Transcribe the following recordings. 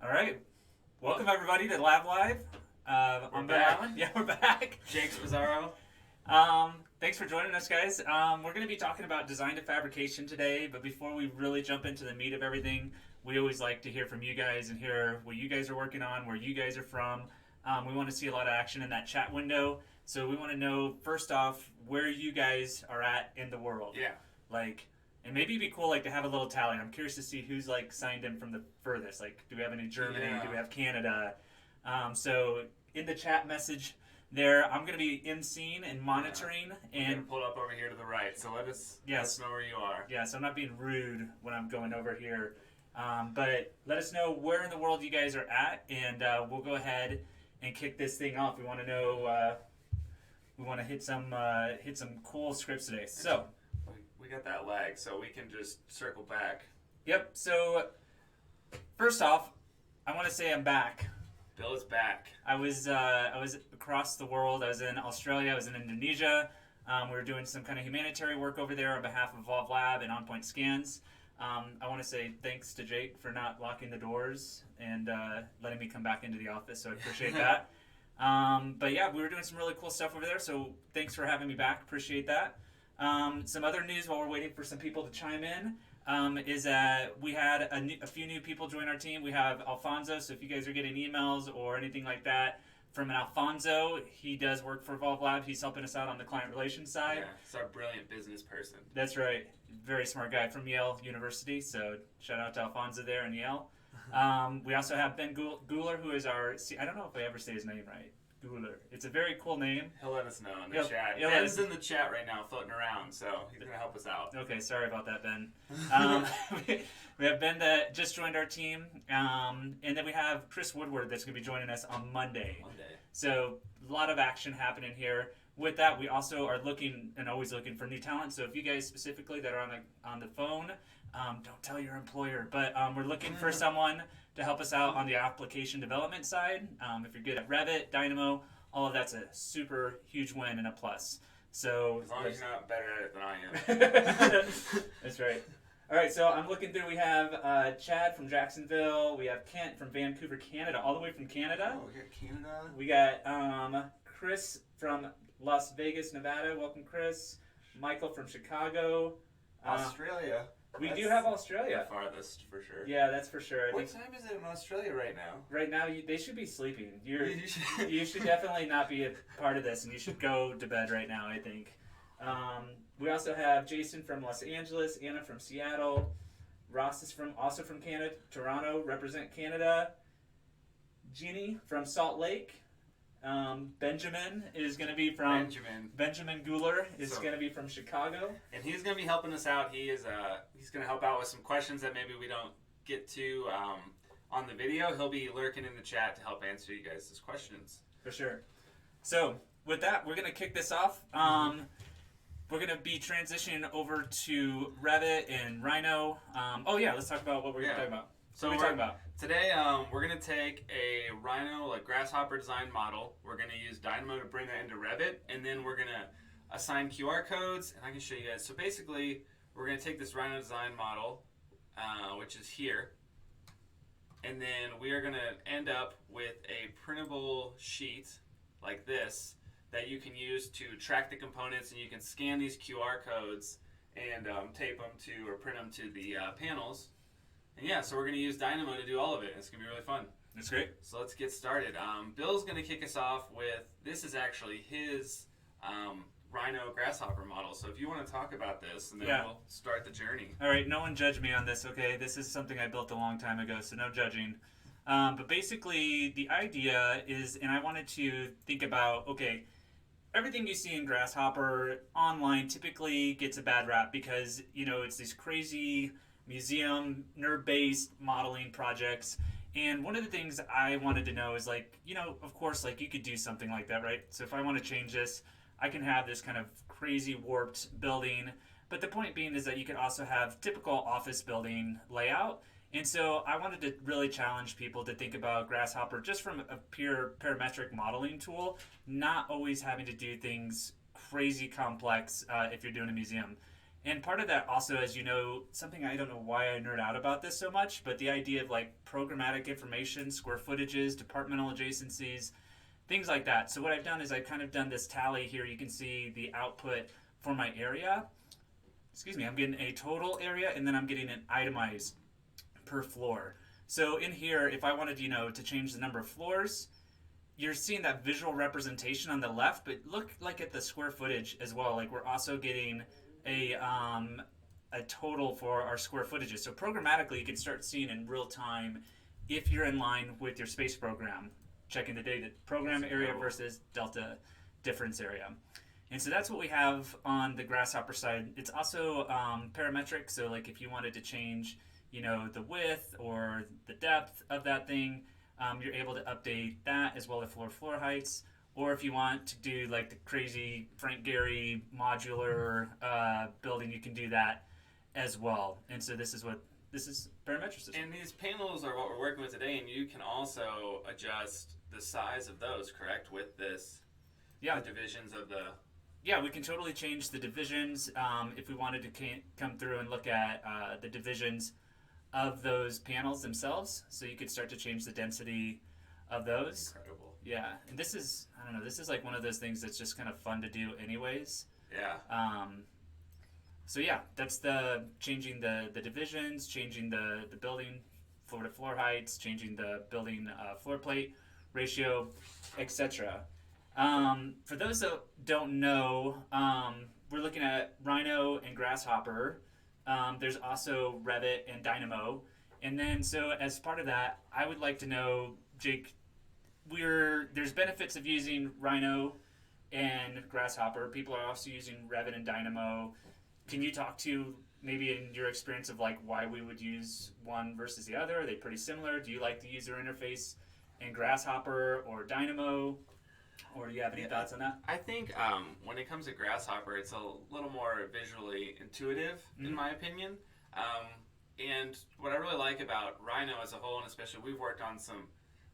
All right. Welcome everybody to LabLive. We're back. Yeah, we're back. Jake Spasaro. Thanks for joining us, guys. We're going to be talking about design to fabrication today, but before we really jump into the meat of everything, we always like to hear from you guys and hear what you guys are working on, where you guys are from. We want to see a lot of action in that chat window, so we want to know, first off, where you guys are at in the world. Yeah. And maybe it'd be cool to have a little tally. I'm curious to see who's signed in from the furthest. Do we have any Germany? Yeah. Do we have Canada? So in the chat message there, I'm going to be in scene and monitoring. And pull up over here to the right. So let us know where you are. Yeah, so I'm not being rude when I'm going over here. But let us know where in the world you guys are at, and we'll go ahead and kick this thing off. We want to know. We want to hit some cool scripts today. So. We got that lag, so we can just circle back. Yep, so first off, I want to say I'm back. Bill is back. I was across the world. I was in Australia. I was in Indonesia. We were doing some kind of humanitarian work over there on behalf of LabLive and On Point Scans. I want to say thanks to Jake for not locking the doors and letting me come back into the office, so I appreciate that. But yeah, we were doing some really cool stuff over there, so thanks for having me back. Appreciate that. Some other news while we're waiting for some people to chime in is that we had a few new people join our team. We have Alfonso, so if you guys are getting emails or anything like that from an Alfonso, he does work for LabLive. He's helping us out on the client relations side. Yeah, he's our brilliant business person. That's right. Very smart guy from Yale University, so shout out to Alfonso there in Yale. We also have Ben Guler, who is I don't know if I ever say his name right. Guler. It's a very cool name. He'll let us know in the chat. Ben's in the chat right now floating around, so he's going to help us out. Okay, sorry about that, Ben. We have Ben that just joined our team, and then we have Chris Woodward that's going to be joining us on Monday. So a lot of action happening here. With that, we also are looking and always looking for new talent. So if you guys specifically that are on the phone, don't tell your employer, but we're looking for someone to help us out on the application development side. If you're good at Revit, Dynamo, all of that's a super huge win and a plus. So as long as you're not better at it than I am. That's right. All right, so I'm looking through. We have Chad from Jacksonville. We have Kent from Vancouver, Canada, all the way from Canada. Oh, we got Canada. We got Chris from Las Vegas, Nevada. Welcome, Chris. Michael from Chicago. Australia. We do have Australia. The farthest, for sure. Yeah, that's for sure. What time is it in Australia right now? Right now, they should be sleeping. You should definitely not be a part of this, and you should go to bed right now, I think. We also have Jason from Los Angeles, Anna from Seattle, Ross is also from Canada, Toronto, represent Canada, Jeannie from Salt Lake. Benjamin is going to be from Benjamin Guler is going to be from Chicago, and he's going to be helping us out. He's going to help out with some questions that maybe we don't get to on the video. He'll be lurking in the chat to help answer you guys' questions for sure. So with that, we're going to kick this off. We're going to be transitioning over to Revit and Rhino. Let's talk about what we're going to talk about. So what are we talking about? Today, we're going to take a Rhino, Grasshopper design model. We're going to use Dynamo to bring that into Revit, and then we're going to assign QR codes, and I can show you guys. So basically, we're going to take this Rhino design model, which is here, and then we are going to end up with a printable sheet like this that you can use to track the components, and you can scan these QR codes and tape them to or print them to the panels. And yeah, so we're going to use Dynamo to do all of it. It's going to be really fun. That's great. So let's get started. Bill's going to kick us off with, this is actually his Rhino Grasshopper model. So if you want to talk about this, and then we'll start the journey. All right, no one judge me on this, okay? This is something I built a long time ago, so no judging. But basically, the idea is, and I wanted to think about, okay, everything you see in Grasshopper online typically gets a bad rap because, it's these crazy museum, nerd-based modeling projects. And one of the things I wanted to know is of course, you could do something like that, right? So if I want to change this, I can have this kind of crazy warped building. But the point being is that you could also have typical office building layout. And so I wanted to really challenge people to think about Grasshopper just from a pure parametric modeling tool, not always having to do things crazy complex if you're doing a museum. And part of that also, as you know, something I don't know why I nerd out about this so much, but the idea of like programmatic information, square footages, departmental adjacencies, things like that. So what I've done is I've kind of done this tally here. You can see the output for my area. Excuse me, I'm getting a total area and then I'm getting an itemized per floor. So in here, if I wanted, to change the number of floors, you're seeing that visual representation on the left, but look like at the square footage as well. Like we're also getting a total for our square footages. So programmatically, you can start seeing in real time if you're in line with your space program, checking the data program area versus delta difference area. And so that's what we have on the Grasshopper side. It's also parametric. So like if you wanted to change, the width or the depth of that thing, you're able to update that as well as floor heights. Or if you want to do like the crazy Frank Gehry modular building, you can do that as well. And so this is parametric system. And these panels are what we're working with today, and you can also adjust the size of those, correct, with this? Yeah. The divisions of the... Yeah, we can totally change the divisions if we wanted to come through and look at the divisions of those panels themselves. So you could start to change the density of those. Incredible. Yeah, and this is like one of those things that's just kind of fun to do anyways. Yeah. So yeah, that's the changing the divisions, changing the building floor to floor heights, changing the building floor plate ratio, etc. For those that don't know, we're looking at Rhino and Grasshopper. There's also Revit and Dynamo. And then, so as part of that, I would like to know, Jake, there's benefits of using Rhino and Grasshopper. People are also using Revit and Dynamo. Can you talk to, maybe in your experience, of like why we would use one versus the other? Are they pretty similar? Do you like the user interface in Grasshopper or Dynamo? Or do you have any thoughts on that? I think when it comes to Grasshopper, it's a little more visually intuitive, in my opinion. And what I really like about Rhino as a whole, and especially we've worked on some,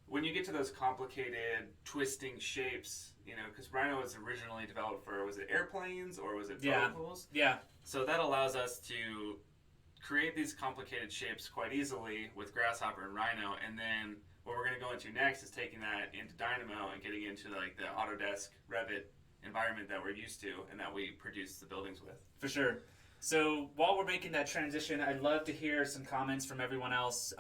when you get to those complicated twisting shapes, because Rhino was originally developed for, was it airplanes or was it vehicles? Yeah. So that allows us to create these complicated shapes quite easily with Grasshopper and Rhino, and then what we're going to go into next is taking that into Dynamo and getting into like the Autodesk Revit environment that we're used to and that we produce the buildings with. For sure. So while we're making that transition, I'd love to hear some comments from everyone else.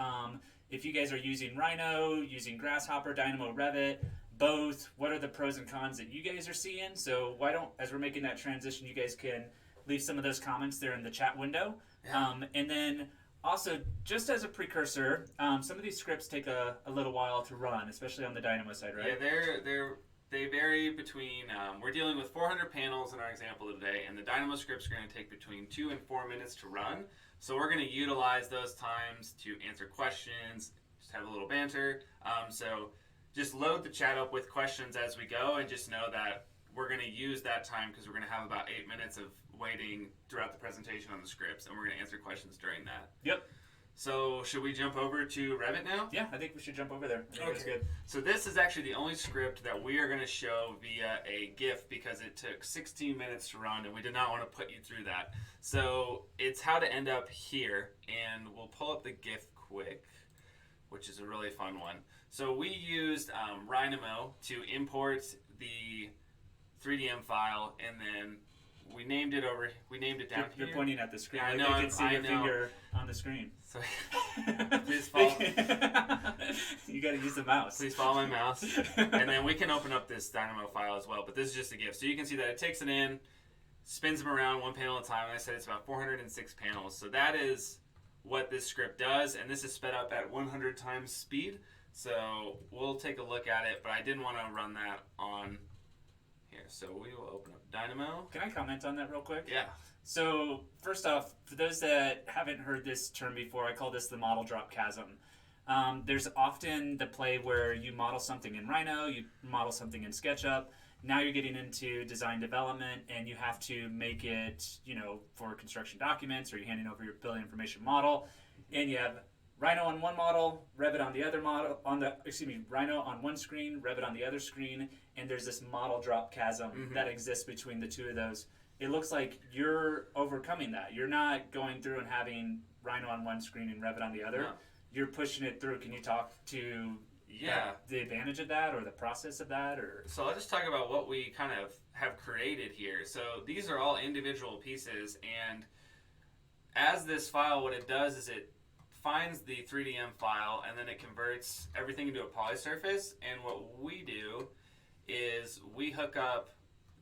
If you guys are using Rhino, using Grasshopper, Dynamo, Revit, both, what are the pros and cons that you guys are seeing? So why don't, as we're making that transition, you guys can leave some of those comments there in the chat window. Yeah. And then also, just as a precursor, some of these scripts take a little while to run, especially on the Dynamo side, right? Yeah, they vary between, we're dealing with 400 panels in our example today, and the Dynamo scripts are going to take between 2 and 4 minutes to run. So we're going to utilize those times to answer questions, just have a little banter. So just load the chat up with questions as we go, and just know that we're going to use that time because we're going to have about 8 minutes of waiting throughout the presentation on the scripts, and we're going to answer questions during that. Yep. So should we jump over to Revit now? Yeah, I think we should jump over there. I think that's Okay. good. So this is actually the only script that we are going to show via a GIF because it took 16 minutes to run, and we did not want to put you through that. So it's how to end up here, and we'll pull up the GIF quick, which is a really fun one. So we used Rhino to import the 3DM file, and then we named it down here. You're pointing at the screen. Yeah, I like know, they can see your know. finger on the screen. So please follow. You got to use the mouse. Please follow my mouse. And then we can open up this Dynamo file as well, but this is just a GIF. So you can see that it takes it in, spins them around one panel at a time, and I said it's about 406 panels. So that is what this script does, and this is sped up at 100 times speed. So we'll take a look at it, but I didn't want to run that on here. So we will open up Dynamo. Can I comment on that real quick? Yeah. So first off, for those that haven't heard this term before, I call this the model drop chasm. There's often the play where you model something in Rhino, you model something in SketchUp. Now you're getting into design development, and you have to make it, for construction documents, or you're handing over your building information model, and you have Rhino on one model, Revit on the other model, Rhino on one screen, Revit on the other screen, and there's this model drop chasm that exists between the two of those. it looks like you're overcoming that. You're not going through and having Rhino on one screen and Revit on the other. No. You're pushing it through. Can you talk to Yeah. the advantage of that or the process of that? Or So I'll just talk about what we kind of have created here. So these are all individual pieces, and as this file, what it does is it finds the 3DM file and then it converts everything into a poly surface. And what we do is we hook up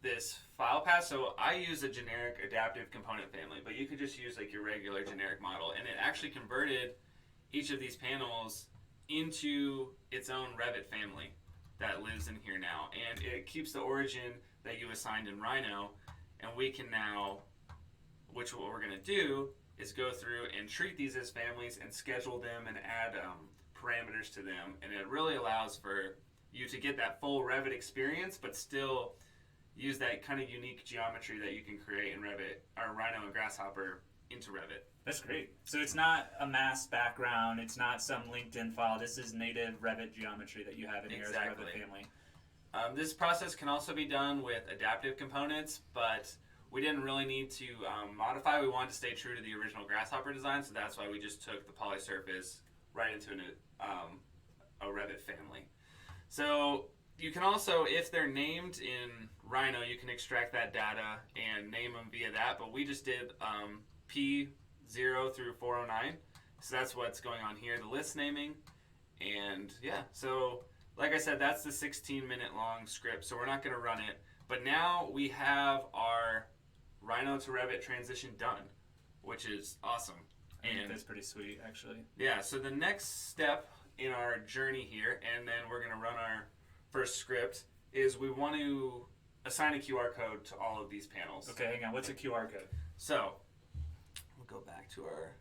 this file path. So I use a generic adaptive component family, but you could just use like your regular generic model, and it actually converted each of these panels into its own Revit family that lives in here now, and it keeps the origin that you assigned in Rhino, and we can now, which what we're going to do is go through and treat these as families and schedule them and add parameters to them, and it really allows for you to get that full Revit experience, but still use that kind of unique geometry that you can create in Revit, or Rhino and Grasshopper into Revit. that's great. So it's not a mass background. It's not some LinkedIn file. This is native Revit geometry that you have in here as a Exactly. Revit family. This process can also be done with adaptive components, but we didn't really need to modify. We wanted to stay true to the original Grasshopper design, so that's why we just took the poly surface right into a Revit family. So you can also, if they're named in Rhino, you can extract that data and name them via that, but we just did P0 through 409, so that's what's going on here, the list naming, and yeah, so like I said, that's the 16-minute long script, so we're not going to run it, but now we have our Rhino to Revit transition done, which is awesome. I think And that's pretty sweet, actually. yeah, so the next step in our journey here, and then we're going to run our first script, is we want to assign a QR code to all of these panels. Okay, hang on. What's a QR code? So we'll go back to our.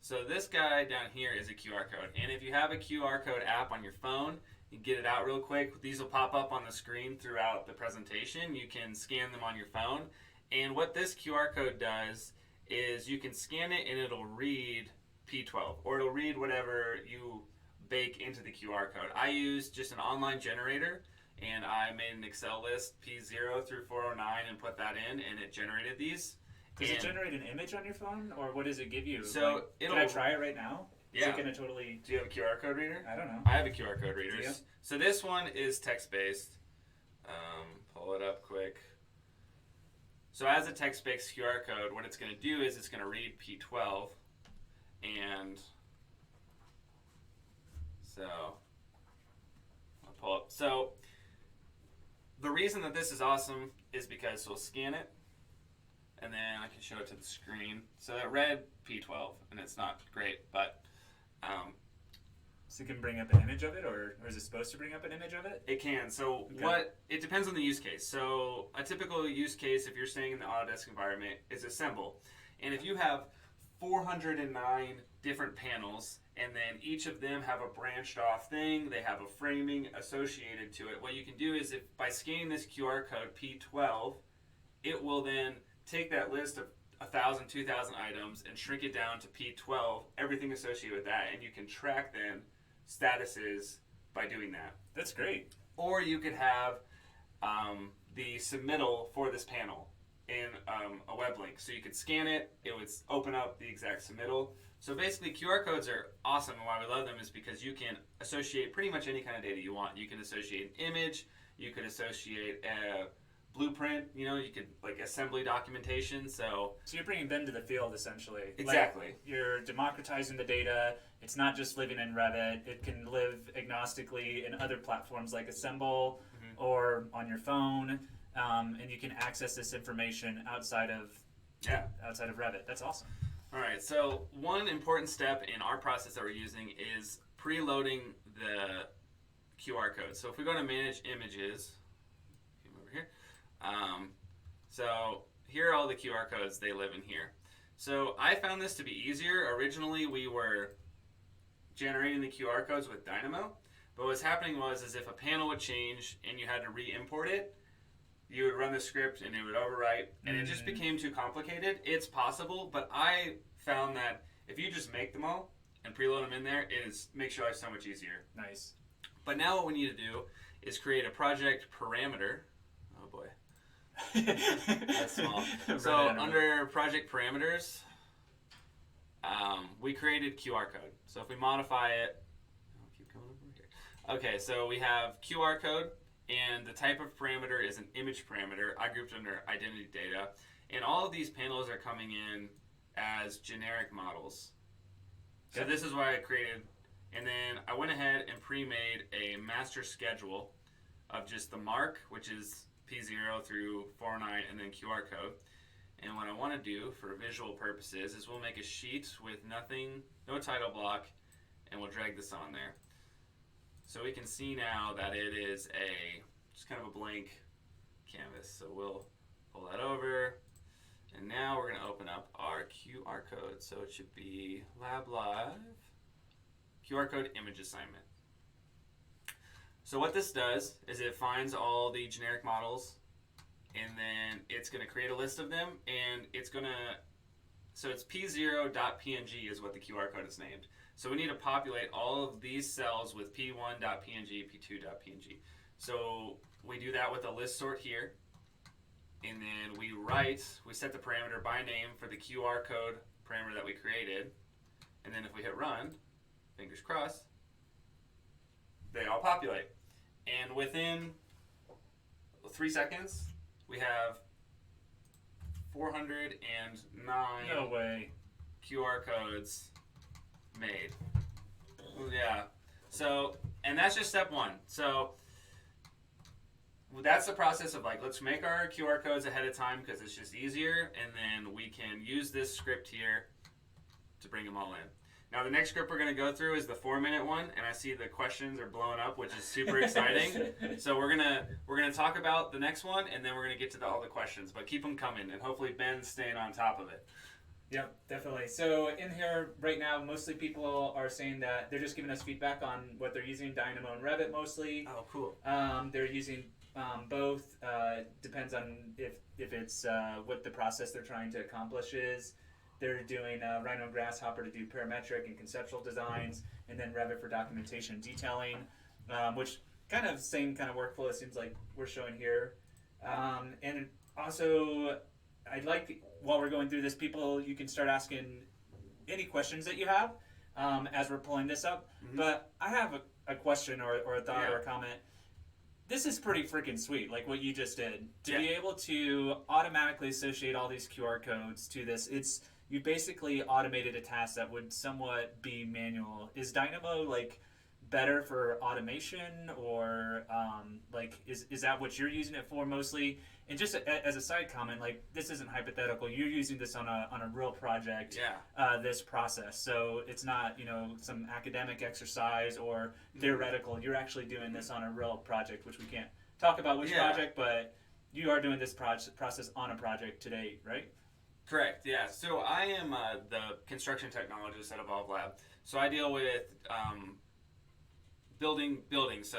So this guy down here is a QR code, and if you have a QR code app on your phone, you can get it out real quick. These will pop up on the screen throughout the presentation. You can scan them on your phone, and what this QR code does is you can scan it and it'll read P12, or it'll read whatever you bake into the QR code. I used just an online generator, and I made an Excel list P0 through 409 and put that in, and it generated these. Does it And- generate an image on your phone, or what does it give you? So Like, it'll. can I try it right now? Yeah. Is it gonna totally? Do you have a QR code reader? I don't know. I have a QR code reader. Do you? So this one is text-based. Pull it up quick. So as a text-based QR code, what it's going to do is it's going to read P12, and so I'll pull up. So the reason that this is awesome is because we'll scan it, and then I can show it to the screen. So it read P12, and it's not great, but So it can bring up an image of it, or is it supposed to bring up an image of it? it can. So Okay. it depends on the use case. So a typical use case, if you're staying in the Autodesk environment, is assemble. And if you have 409 different panels, and then each of them have a branched off thing, they have a framing associated to it, what you can do is, if by scanning this QR code P12, it will then take that list of 1,000, 2,000 items and shrink it down to P12, everything associated with that, and you can track then statuses by doing that. That's great. Or you could have the submittal for this panel in a web link. So you could scan it, it would open up the exact submittal. So basically QR codes are awesome, and why we love them is because you can associate pretty much any kind of data you want. You can associate an image, you could associate a blueprint, you could like assembly documentation. So you're bringing them to the field, essentially. Exactly. Like, you're democratizing the data. It's not just living in Revit. It can live agnostically in other platforms like Assemble or on your phone, and you can access this information outside of Revit. That's awesome. All right, so one important step in our process that we're using is preloading the QR code. So if we go to Manage Images, come over here. So here are all the QR codes. They live in here. So I found this to be easier. Originally, we were generating the QR codes with Dynamo, but what's happening was if a panel would change and you had to re-import it, you would run the script and it would overwrite, and it just became too complicated. It's possible, but I found that if you just make them all and preload them in there, it makes your life so much easier. Nice. But now what we need to do is create a project parameter. Oh boy. That's small. Right, So I don't know. under project parameters, we created QR code. So if we modify it, I'll keep going over here. Okay, so we have QR code, and the type of parameter is an image parameter. I grouped under identity data, and all of these panels are coming in as generic models. So Okay. this is what I created, and then I went ahead and pre-made a master schedule of just the mark, which is P0 through 409, and then QR code. And what I want to do for visual purposes is we'll make a sheet with nothing, no title block, and we'll drag this on there. So we can see now that it is just kind of a blank canvas. So we'll pull that over, and now we're going to open up our QR code. So it should be LabLive QR code image assignment. So what this does is it finds all the generic models, and then it's going to create a list of them, and it's going to, so it's p0.png is what the QR code is named. So we need to populate all of these cells with p1.png, p2.png. So we do that with a list sort here, and then we set the parameter by name for the QR code parameter that we created, and then if we hit run, fingers crossed, they all populate. And within 3 seconds, we have 409 No way. QR codes made. Yeah. So, and that's just step one. So, that's the process of like, let's make our QR codes ahead of time because it's just easier, and then we can use this script here to bring them all in. Now the next script we're going to go through is the 4-minute one, and I see the questions are blowing up, which is super exciting. So we're gonna talk about the next one, and then we're gonna get to all the questions. But keep them coming, and hopefully Ben's staying on top of it. Yep, definitely. So in here right now, mostly people are saying that they're just giving us feedback on what they're using, Dynamo and Revit mostly. Oh, cool. They're using both. Depends on if it's what the process they're trying to accomplish is. They're doing Rhino Grasshopper to do parametric and conceptual designs, and then Revit for documentation and detailing, which kind of same kind of workflow it seems like we're showing here. And also, I'd like, while we're going through this, you can start asking any questions that you have as we're pulling this up. Mm-hmm. But I have a question or a thought Yeah. or a comment. This is pretty freaking sweet, like what you just did. To Yeah. be able to automatically associate all these QR codes to this, you basically automated a task that would somewhat be manual. Is Dynamo like better for automation, or is that what you're using it for mostly? And just as a side comment, like this isn't hypothetical. You're using this on a real project. Yeah. This process, so it's not some academic exercise or theoretical. You're actually doing this on a real project, which we can't talk about which project, but you are doing this process on a project today, right? Correct, yeah. So I am the construction technologist at Evolve Lab. So I deal with building, so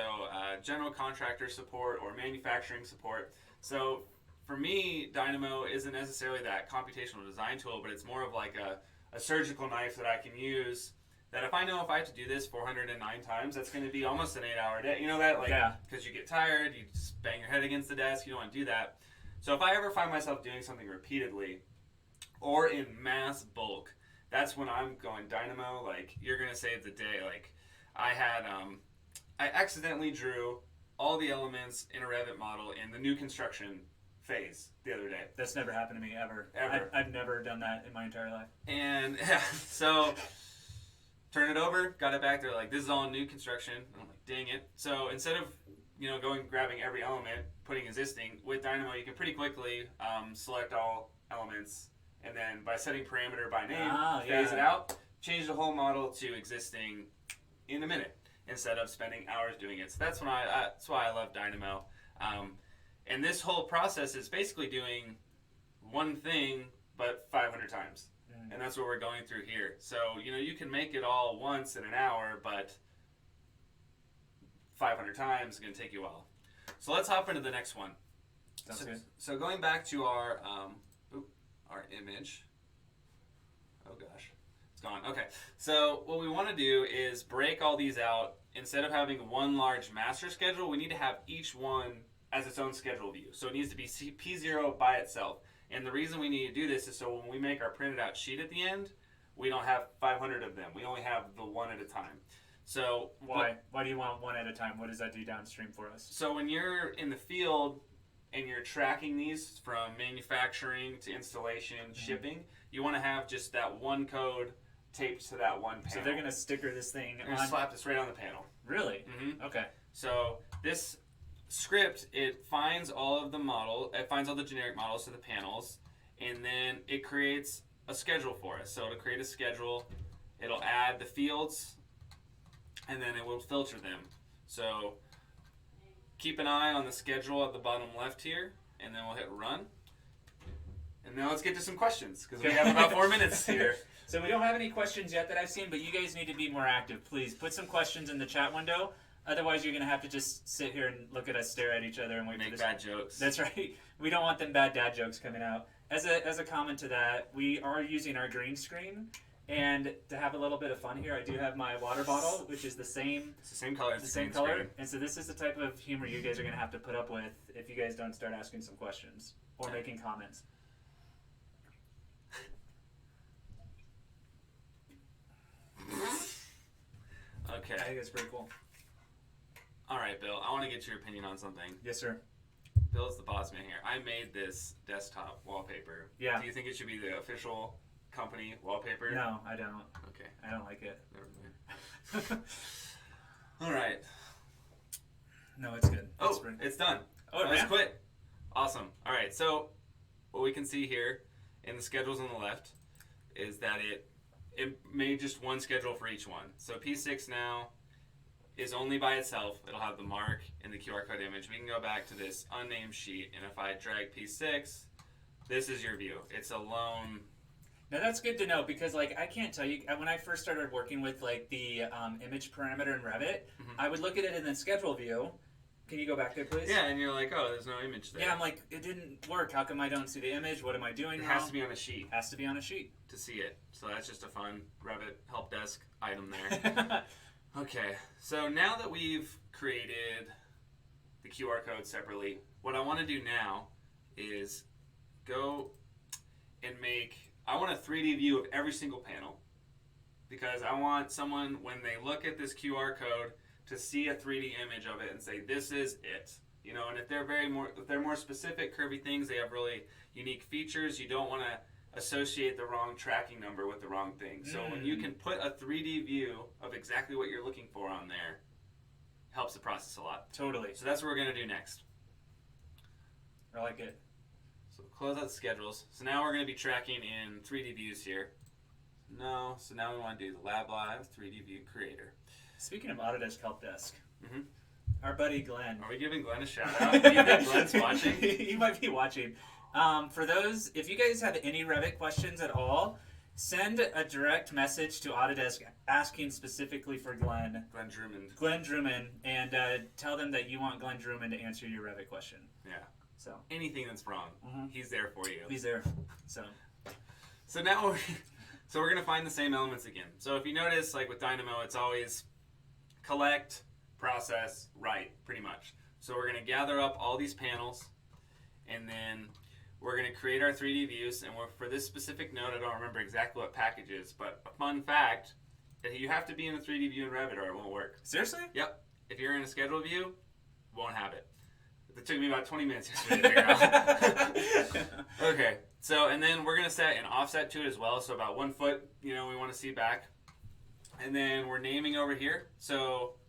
general contractor support or manufacturing support. So for me, Dynamo isn't necessarily that computational design tool, but it's more of like a surgical knife that I can use, that if I have to do this 409 times, that's going to be almost an 8-hour day. You know that? Like, because you get tired, you just bang your head against the desk, you don't want to do that. So if I ever find myself doing something repeatedly, or in mass bulk, that's when I'm going Dynamo. Like, you're gonna save the day. Like, I accidentally drew all the elements in a Revit model in the new construction phase the other day. That's never happened to me ever. I've never done that in my entire life. And so turn it over, got it back there. Like, this is all new construction. And I'm like, dang it. So instead of grabbing every element, putting existing with Dynamo, you can pretty quickly select all elements. And then by setting parameter by name, phase it out, change the whole model to existing in a minute instead of spending hours doing it. So that's why I love Dynamo. And this whole process is basically doing one thing, but 500 times. And that's what we're going through here. So, you can make it all once in an hour, but 500 times is going to take you a while. So let's hop into the next one. Sounds good. So going back to our image. Oh gosh, it's gone. Okay, so what we want to do is break all these out. Instead of having one large master schedule, we need to have each one as its own schedule view. So it needs to be P0 by itself. And the reason we need to do this is so when we make our printed out sheet at the end, we don't have 500 of them. We only have the one at a time. So why do you want one at a time? What does that do downstream for us? So when you're in the field and you're tracking these from manufacturing to installation, shipping, you want to have just that one code taped to that one panel. So they're going to sticker this thing on. And slap this right on the panel. Really? Mm-hmm. Okay. So this script, it finds all of the model, it finds all the generic models to the panels, and then it creates a schedule for us. So it'll create a schedule, it'll add the fields, and then it will filter them. So keep an eye on the schedule at the bottom left here, and then we'll hit run. And now let's get to some questions, because we have about 4 minutes here. So we don't have any questions yet that I've seen, but you guys need to be more active. Please put some questions in the chat window. Otherwise, you're going to have to just sit here and look at us stare at each other and wait for this. Make bad jokes. That's right. We don't want them bad dad jokes coming out. As a comment to that, we are using our green screen. And to have a little bit of fun here, I do have my water bottle, which is the same. It's the same color. It's the same color. And so this is the type of humor you guys are going to have to put up with if you guys don't start asking some questions or making comments. Okay. I think that's pretty cool. All right, Bill. I want to get your opinion on something. Yes, sir. Bill's the boss man here. I made this desktop wallpaper. Yeah. Do you think it should be the official company wallpaper? No, I don't. Okay. I don't like it. Never mind. All right. No, it's good. It's done. Oh, that was quick. Awesome. All right. So what we can see here in the schedules on the left is that it made just one schedule for each one. So P6 now is only by itself. It'll have the mark and the QR code image. We can go back to this unnamed sheet, and if I drag P6, this is your view. It's a lone. Now that's good to know, because like I can't tell you, when I first started working with like the image parameter in Revit, I would look at it in the schedule view. Can you go back there, please? Yeah, and you're like, oh, there's no image there. Yeah, I'm like, it didn't work. How come I don't see the image? What am I doing It wrong? has to be on a sheet. Has to be on a sheet. To see it. So that's just a fun Revit help desk item there. Okay, so now that we've created the QR code separately, what I want to do now is go and I want a 3D view of every single panel, because I want someone, when they look at this QR code, to see a 3D image of it and say, this is it. You know, and if they're more specific, curvy things, they have really unique features, you don't want to associate the wrong tracking number with the wrong thing. So when you can put a 3D view of exactly what you're looking for on there, helps the process a lot. Totally. So that's what we're going to do next. I like it. So close out the schedules. So now we're going to be tracking in 3D views here. No, so now we want to do the LabLive 3D View Creator. Speaking of Autodesk Help Desk, our buddy Glenn. Are we giving Glenn a shout out? Do you think Glenn's watching? He might be watching. For those, if you guys have any Revit questions at all, send a direct message to Autodesk asking specifically for Glenn. Glenn Drummond. Glenn Drummond, and tell them that you want Glenn Drummond to answer your Revit question. Yeah. So anything that's wrong, he's there for you. He's there. So now we're gonna find the same elements again. So if you notice, like with Dynamo, it's always collect, process, write, pretty much. So we're gonna gather up all these panels, and then we're going to create our 3D views, and for this specific node, I don't remember exactly what package is, but a fun fact, you have to be in a 3D view in Revit or it won't work. Seriously? Yep. If you're in a schedule view, won't have it. It took me about 20 minutes yesterday to figure out. Okay, so, and then we're going to set an offset to it as well, so about 1 foot, we want to see back. And then we're naming over here, so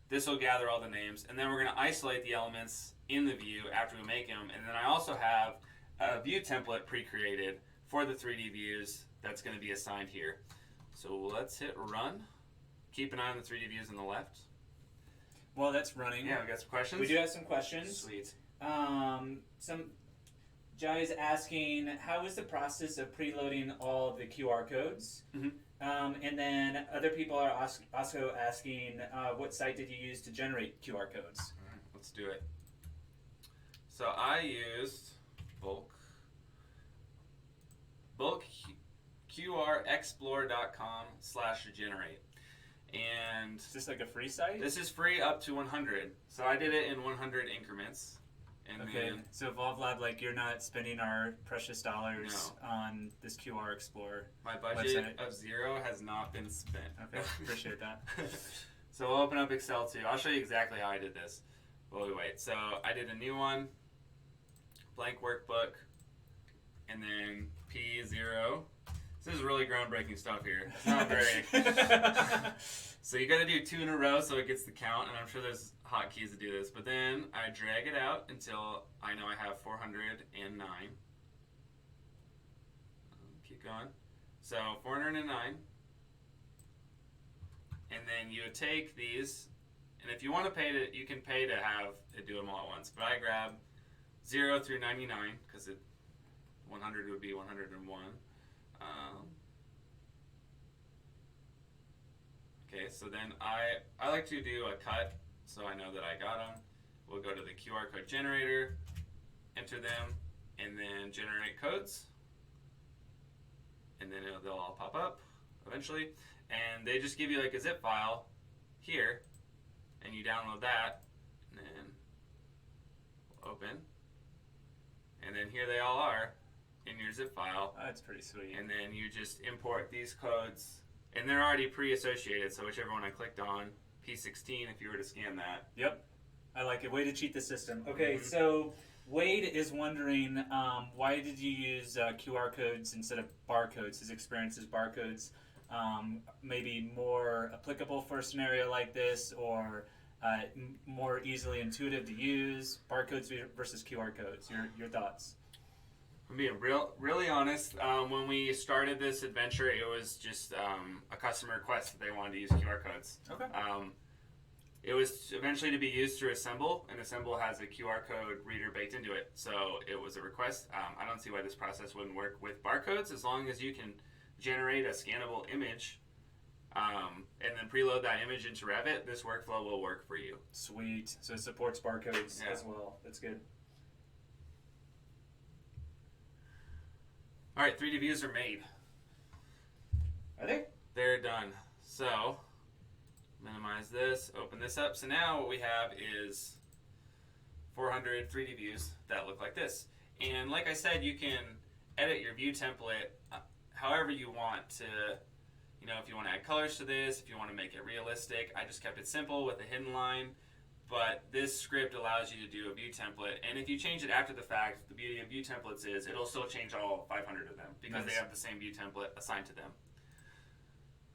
this will gather all the names, and then we're going to isolate the elements in the view after we make them, and then I also have a view template pre-created for the 3D views that's going to be assigned here. So let's hit run. Keep an eye on the 3D views on the left. Well, that's running. Yeah, we got some questions. We do have some questions. Sweet. Jai is asking, how is the process of preloading all of the QR codes? And then other people are also asking, what site did you use to generate QR codes? All right, let's do it. So I used bulkqrexplore.com/generate. And is this like a free site? This is free up to 100. So I did it in 100 increments. And Okay, then, so Evolve Lab, like you're not spending our precious dollars No. on this QR Explorer. my budget Website. of 0 has not been spent. Okay, appreciate that. So we'll open up Excel too. I'll show you exactly how I did this. While we wait. So I did a new one, blank workbook, and then P0. This is really groundbreaking stuff here. It's not very. So you got to do 2 in a row so it gets the count, and I'm sure there's hotkeys to do this. But then I drag it out until I know I have 409. Keep going. So 409. And then you take these, and if you want to pay to, you can pay to have it do them all at once. But I grab 0 through 99 because 100 would be 101. Okay, so then I like to do a cut so I know that I got them. We'll go to the QR code generator, enter them, and then generate codes. And then they'll all pop up eventually. And they just give you like a zip file here, and you download that, and then we'll open. And then here they all are in your zip file. That's pretty sweet. And then you just import these codes, and they're already pre-associated, so whichever one I clicked on, P16 if you were to scan that. Yep, I like it. Way to cheat the system. Okay, so Wade is wondering why did you use QR codes instead of barcodes? His experience is barcodes maybe more applicable for a scenario like this, or more easily intuitive to use. Barcodes versus QR codes. Your thoughts? I'm being really honest. When we started this adventure, it was just a customer request that they wanted to use QR codes. Okay. It was eventually to be used through Assemble, and Assemble has a QR code reader baked into it. So it was a request. I don't see why this process wouldn't work with barcodes, as long as you can generate a scannable image and then preload that image into Revit. This workflow will work for you. Sweet. So it supports barcodes as well. That's good. All right, 3D views are made. Are they? They're done. So minimize this, open this up. So now what we have is 400 3D views that look like this. And like I said, you can edit your view template however you want to, if you want to add colors to this, if you want to make it realistic. I just kept it simple with a hidden line. But this script allows you to do a view template, and if you change it after the fact, the beauty of view templates is it'll still change all 500 of them because they have the same view template assigned to them.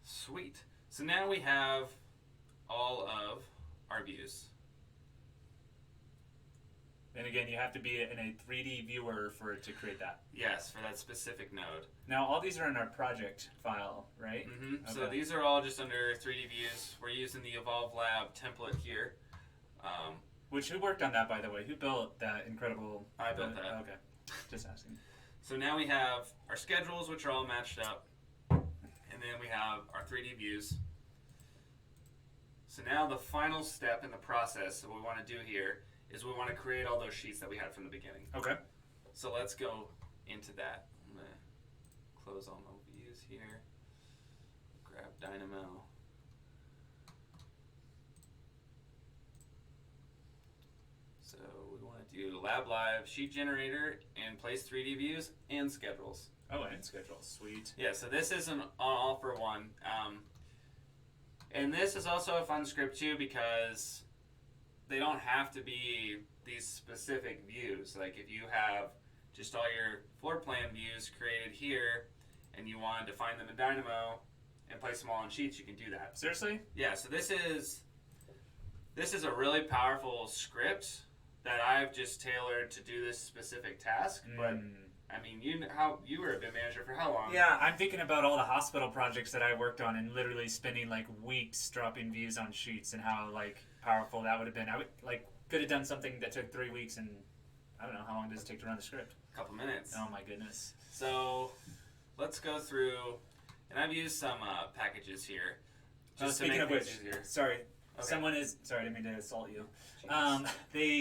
Sweet. So now we have all of our views. And again, you have to be in a 3D viewer for it to create that. Yes, for that specific node. Now, all these are in our project file, right? Mm-hmm. Okay. So these are all just under 3D views. We're using the Evolve Lab template here. Who worked on that, by the way? Who built that incredible... I built that. Okay, just asking. So now we have our schedules, which are all matched up. And then we have our 3D views. So now the final step in the process that we want to do here is we want to create all those sheets that we had from the beginning. Okay. So let's go into that. I'm going to close all my views here. Grab Dynamo. So we want to do LabLive sheet generator and place 3D views and schedules. Oh, and schedules. Sweet. Yeah, so this is an all for one. And this is also a fun script too because they don't have to be these specific views. Like if you have just all your floor plan views created here and you want to find them in Dynamo and place them all on sheets, you can do that. Seriously? Yeah, so this is a really powerful script that I've just tailored to do this specific task. But I mean, you were a BIM manager for how long? Yeah, I'm thinking about all the hospital projects that I worked on and literally spending like weeks dropping views on sheets and how like powerful that would have been. I would could have done something that took 3 weeks, and I don't know how long does it take to run the script. A couple minutes. Oh my goodness. So let's go through, and I've used some packages here. Just to Speaking make of things which, easier. sorry. Okay. Someone is sorry. I didn't mean to assault you.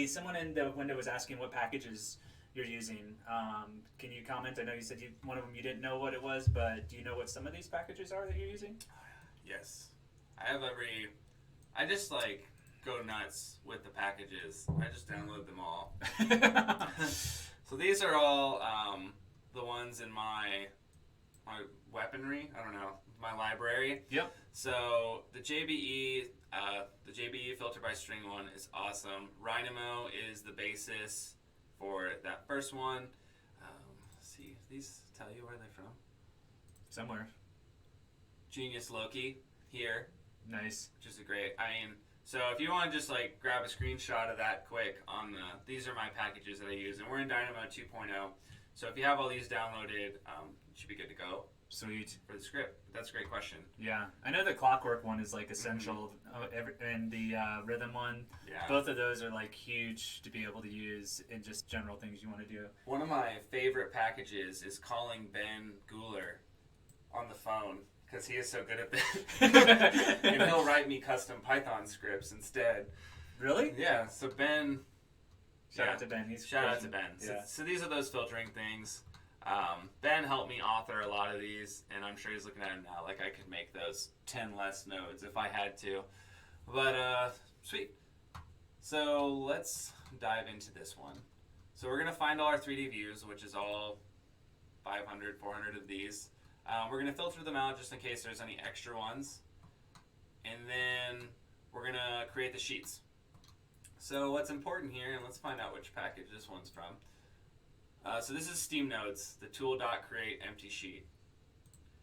Someone in the window was asking what packages you're using. Can you comment? I know you said one of them you didn't know what it was, but do you know what some of these packages are that you're using? Yes, I have I just like go nuts with the packages. I just download them all. So these are all the ones in my weaponry. I don't know, my library. Yep. So the JBE filter by string one is awesome. Rhino is the basis for that first one. Let's see, these tell you where they're from. Somewhere. Genius Loki here. Nice. Which is a great. I mean, so if you want to just like grab a screenshot of that quick on these are my packages that I use, and we're in Dynamo 2.0. So if you have all these downloaded, you should be good to go. Sweet. For the script. That's a great question. Yeah, I know the clockwork one is like essential, and the rhythm one. Yeah. Both of those are like huge to be able to use in just general things you want to do. One of my favorite packages is calling Ben Guler on the phone because he is so good at that, and he'll write me custom Python scripts instead. Really? Yeah. So Ben. Shout out to Ben. Shout out to Ben. Yeah. So these are those filtering things. Ben helped me author a lot of these, and I'm sure he's looking at them now. Like I could make those 10 less nodes if I had to. But sweet. So let's dive into this one. So we're gonna find all our 3D views, which is all 500, 400 of these. We're gonna filter them out just in case there's any extra ones, and then we're gonna create the sheets. So what's important here, and let's find out which package this one's from. So this is Steam Nodes, the tool.create empty sheet.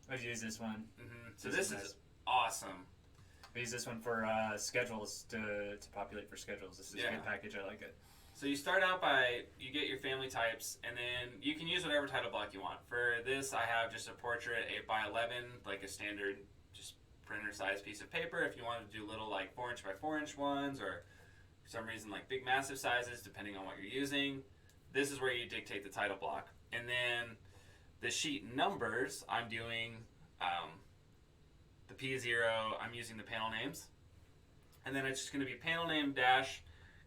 I've used this one. So this is awesome. I use this one for schedules to populate for schedules. This is a good package. I like it. So you start out by, you get your family types, and then you can use whatever title block you want. For this, I have just a portrait 8x11, like a standard just printer size piece of paper. If you want to do little like 4" by 4" ones, or for some reason like big massive sizes, depending on what you're using, this is where you dictate the title block. And then the sheet numbers, I'm doing the P0, I'm using the panel names. And then it's just going to be panel name dash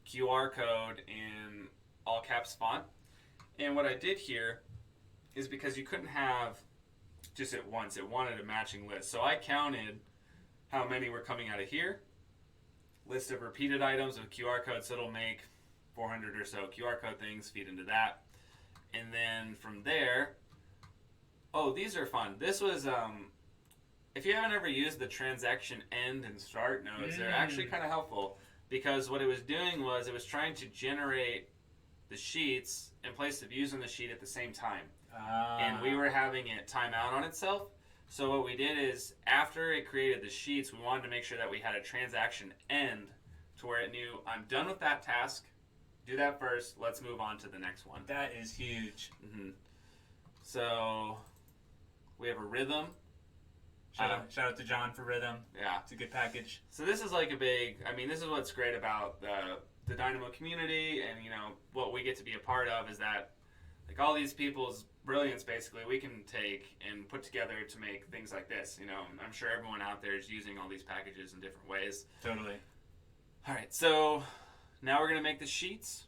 QR code in all caps font. And what I did here is because you couldn't have just at once, it wanted a matching list. So I counted how many were coming out of here. List of repeated items of QR codes, so it'll make 400 or so QR code things, feed into that. And then from there, oh, these are fun. This was, if you haven't ever used the transaction end and start nodes, they're actually kind of helpful, because what it was doing was it was trying to generate the sheets and place the views on the sheet at the same time. And we were having it time out on itself. So what we did is, after it created the sheets, we wanted to make sure that we had a transaction end to where it knew, I'm done with that task. Do that first. Let's move on to the next one. That is huge. So we have a rhythm. Shout out to John for rhythm. Yeah. It's a good package. So this is like a big, I mean, this is what's great about the Dynamo community, and, you know, what we get to be a part of is that, like, all these people's brilliance, basically, we can take and put together to make things like this. You know, I'm sure everyone out there is using all these packages in different ways. Totally. All right, so now we're going to make the sheets,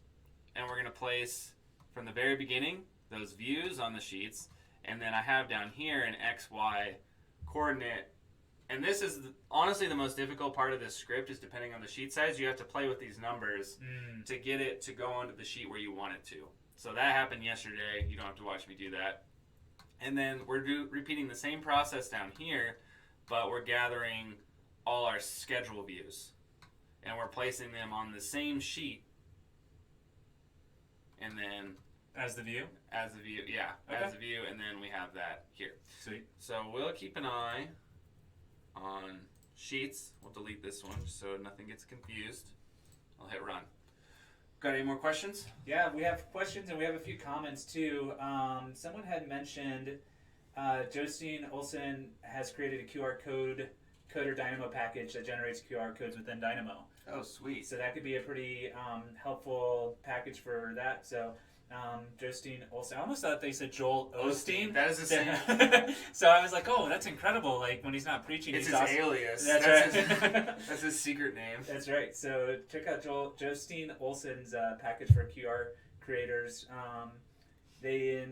and we're going to place, from the very beginning, those views on the sheets, and then I have down here an X, Y coordinate. And this is honestly the most difficult part of this script, is depending on the sheet size, you have to play with these numbers to get it to go onto the sheet where you want it to. So that happened yesterday. You don't have to watch me do that. And then we're repeating the same process down here, but we're gathering all our schedule views. And we're placing them on the same sheet. And then... As the view? As the view, yeah. Okay. As the view, and then we have that here. Sweet. So we'll keep an eye on sheets. We'll delete this one just so nothing gets confused. I'll hit run. Got any more questions? Yeah, we have questions and we have a few comments too. Someone had mentioned Justine Olsen has created a QR code coder Dynamo package that generates QR codes within Dynamo. Oh, sweet. So that could be a pretty helpful package for that. So Justine Olsen. I almost thought they said Joel Osteen. That is the same. So I was like, oh, that's incredible. Like when he's not preaching, it's he's his awesome. alias. That's right. That's his secret name. That's right. So check out Justine Olsen's package for QR creators. They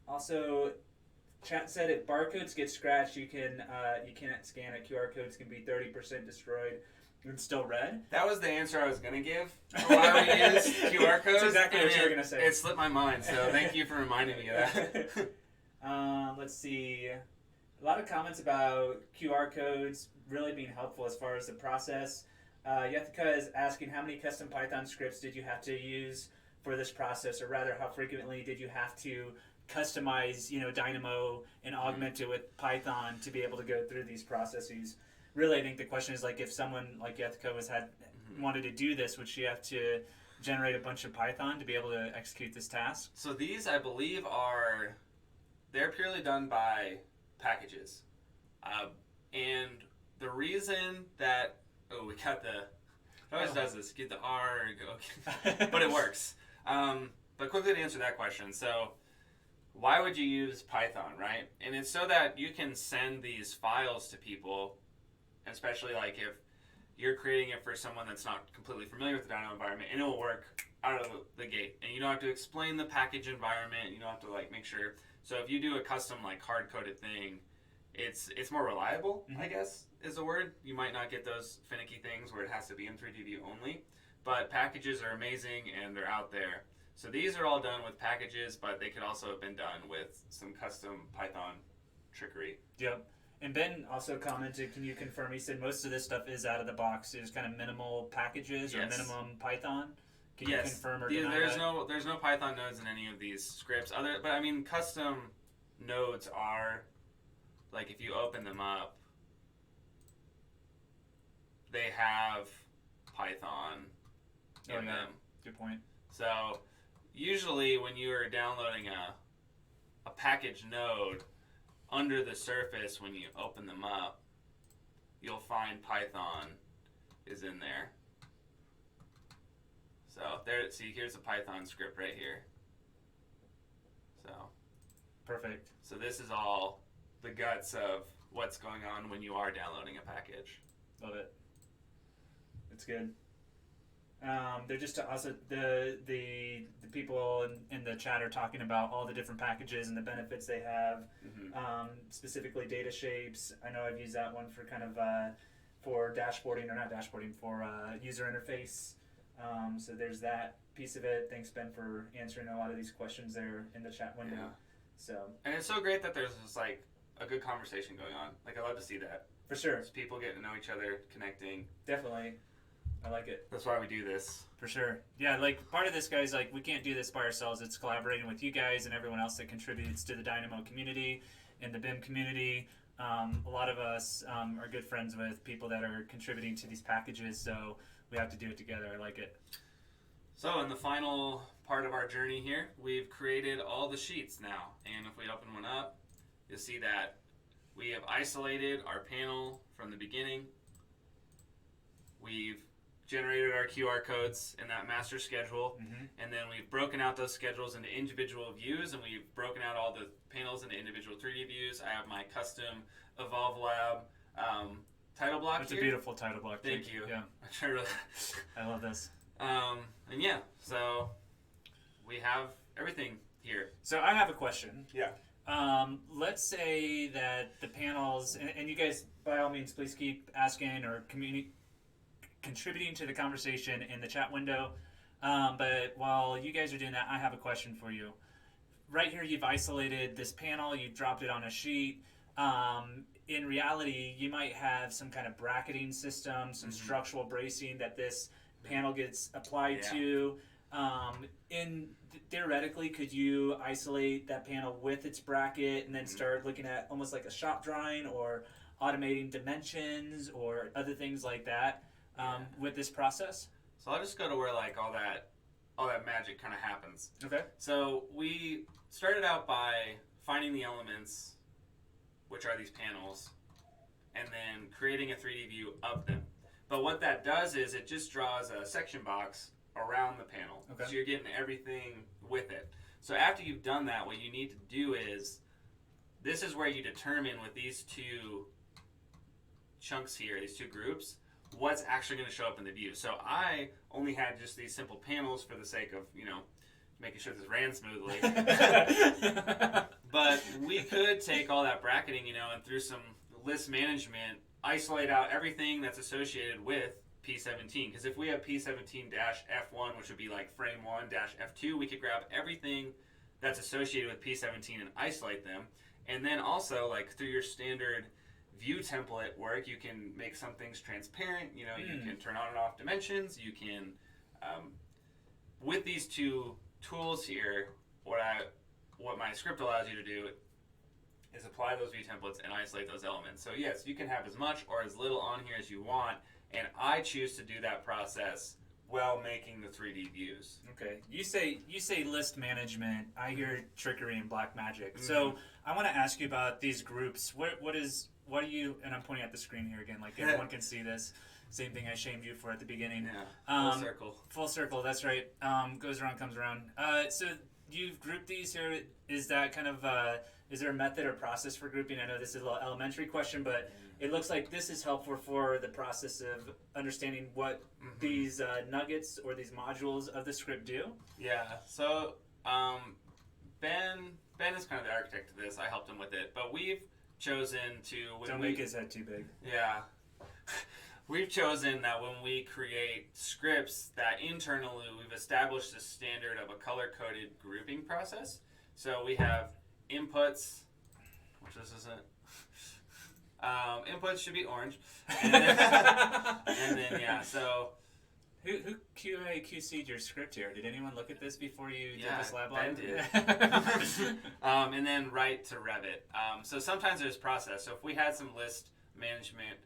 also Chat said if barcodes get scratched, you can't scan it. QR codes can be 30% destroyed and still read. That was the answer I was going to give for why we use QR codes. That's exactly what you were going to say. It slipped my mind, so thank you for reminding me of that. Let's see. A lot of comments about QR codes really being helpful as far as the process. Yethika is asking how many custom Python scripts did you have to use for this process, or rather how frequently did you have to customize Dynamo and augment it with Python to be able to go through these processes. Really, I think the question is like if someone like Yethika wanted to do this, would she have to generate a bunch of Python to be able to execute this task? So these, I believe, they're purely done by packages. And the reason that, we got it always does this, get the R, okay. But it works. But quickly to answer that question, so why would you use Python, right? And it's so that you can send these files to people, especially like if you're creating it for someone that's not completely familiar with the Dynamo environment, and it will work out of the gate. And you don't have to explain the package environment, you don't have to like make sure. So if you do a custom like hard-coded thing, it's more reliable, I guess is the word. You might not get those finicky things where it has to be in 3D view only, but packages are amazing and they're out there. So these are all done with packages, but they could also have been done with some custom Python trickery. Yep. And Ben also commented, can you confirm, he said most of this stuff is out of the box. There's kind of minimal packages or minimum Python. Can you confirm or deny that? There's no Python nodes in any of these scripts. But I mean, custom nodes are, like if you open them up, they have Python in them. Good point. So usually when you are downloading a package node, under the surface when you open them up, you'll find Python is in there. So here's a Python script right here. So perfect. So this is all the guts of what's going on when you are downloading a package. Love it. It's good. They're just also the people in the chat are talking about all the different packages and the benefits they have. Specifically data shapes. I know I've used that one for kind of for dashboarding, or not dashboarding, for user interface. So there's that piece of it. Thanks, Ben, for answering a lot of these questions there in the chat window. Yeah. So and it's so great that there's just like a good conversation going on. Like I love to see that. For sure. Just people getting to know each other, connecting. Definitely. I like it. That's why we do this. For sure. Yeah, like part of this, guys, like we can't do this by ourselves. It's collaborating with you guys and everyone else that contributes to the Dynamo community and the BIM community. A lot of us are good friends with people that are contributing to these packages, so we have to do it together. I like it. So in the final part of our journey here, we've created all the sheets now. And if we open one up, you'll see that we have isolated our panel from the beginning. We've generated our QR codes in that master schedule, and then we've broken out those schedules into individual views, and we've broken out all the panels into individual 3D views. I have my custom Evolve Lab title block That's here. a beautiful title block. Thank you. Yeah. I love this. And yeah, so we have everything here. So I have a question. Yeah. Let's say that the panels, and you guys, by all means, please keep asking or contributing to the conversation in the chat window. But while you guys are doing that, I have a question for you. Right here, you've isolated this panel, you've dropped it on a sheet. In reality, you might have some kind of bracketing system, some structural bracing that this panel gets applied to. Theoretically, could you isolate that panel with its bracket and then start looking at almost like a shop drawing or automating dimensions or other things like that with this process? So I'll just go to where like all that magic kind of happens. Okay. So we started out by finding the elements, which are these panels, and then creating a 3D view of them. But what that does is it just draws a section box around the panel. Okay. So you're getting everything with it. So after you've done that, what you need to do is, this is where you determine with these two chunks here, these two groups, what's actually going to show up in the view. So I only had just these simple panels for the sake of, making sure this ran smoothly. But we could take all that bracketing, and through some list management, isolate out everything that's associated with P17. Because if we have P17-F1, which would be like frame 1-F2, we could grab everything that's associated with P17 and isolate them. And then also, like through your standard view template work, you can make some things transparent. You can turn on and off dimensions. You can, with these two tools here, what my script allows you to do is apply those view templates and isolate those elements. So yes, you can have as much or as little on here as you want, and I choose to do that process while making the 3D views. Okay, you say list management. I hear trickery and black magic. So I want to ask you about these groups. What are you? And I'm pointing at the screen here again, like everyone can see this. Same thing I shamed you for at the beginning. Yeah, full circle. Full circle. That's right. Goes around, comes around. So you've grouped these here. Is that kind of is there a method or process for grouping? I know this is a little elementary question, but it looks like this is helpful for the process of understanding what these nuggets or these modules of the script do. Yeah. So Ben is kind of the architect of this. I helped him with it, but we've chosen to don't make his head too big. Yeah. We've chosen that when we create scripts that internally we've established a standard of a color-coded grouping process. So we have inputs, which this isn't. Inputs should be orange. And then yeah, so. Who QA QC'd your script here? Did anyone look at this before you did this Ben LabLive? did. And then write to Revit. So sometimes there's process. So if we had some list management,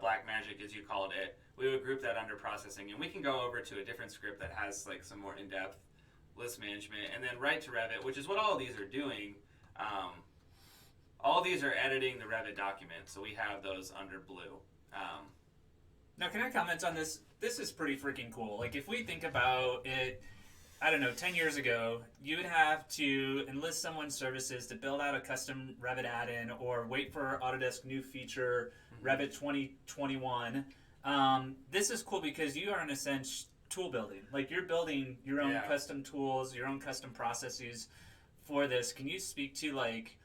black magic as you called it, we would group that under processing, and we can go over to a different script that has like some more in-depth list management, and then write to Revit, which is what all of these are doing. All of these are editing the Revit document, so we have those under blue. Now, can I comment on this? This is pretty freaking cool. Like, if we think about it, I don't know, 10 years ago, you would have to enlist someone's services to build out a custom Revit add-in or wait for Autodesk new feature, Revit 2021. This is cool because you are, in a sense, tool building. Like, you're building your own custom tools, your own custom processes for this. Can you speak to, like,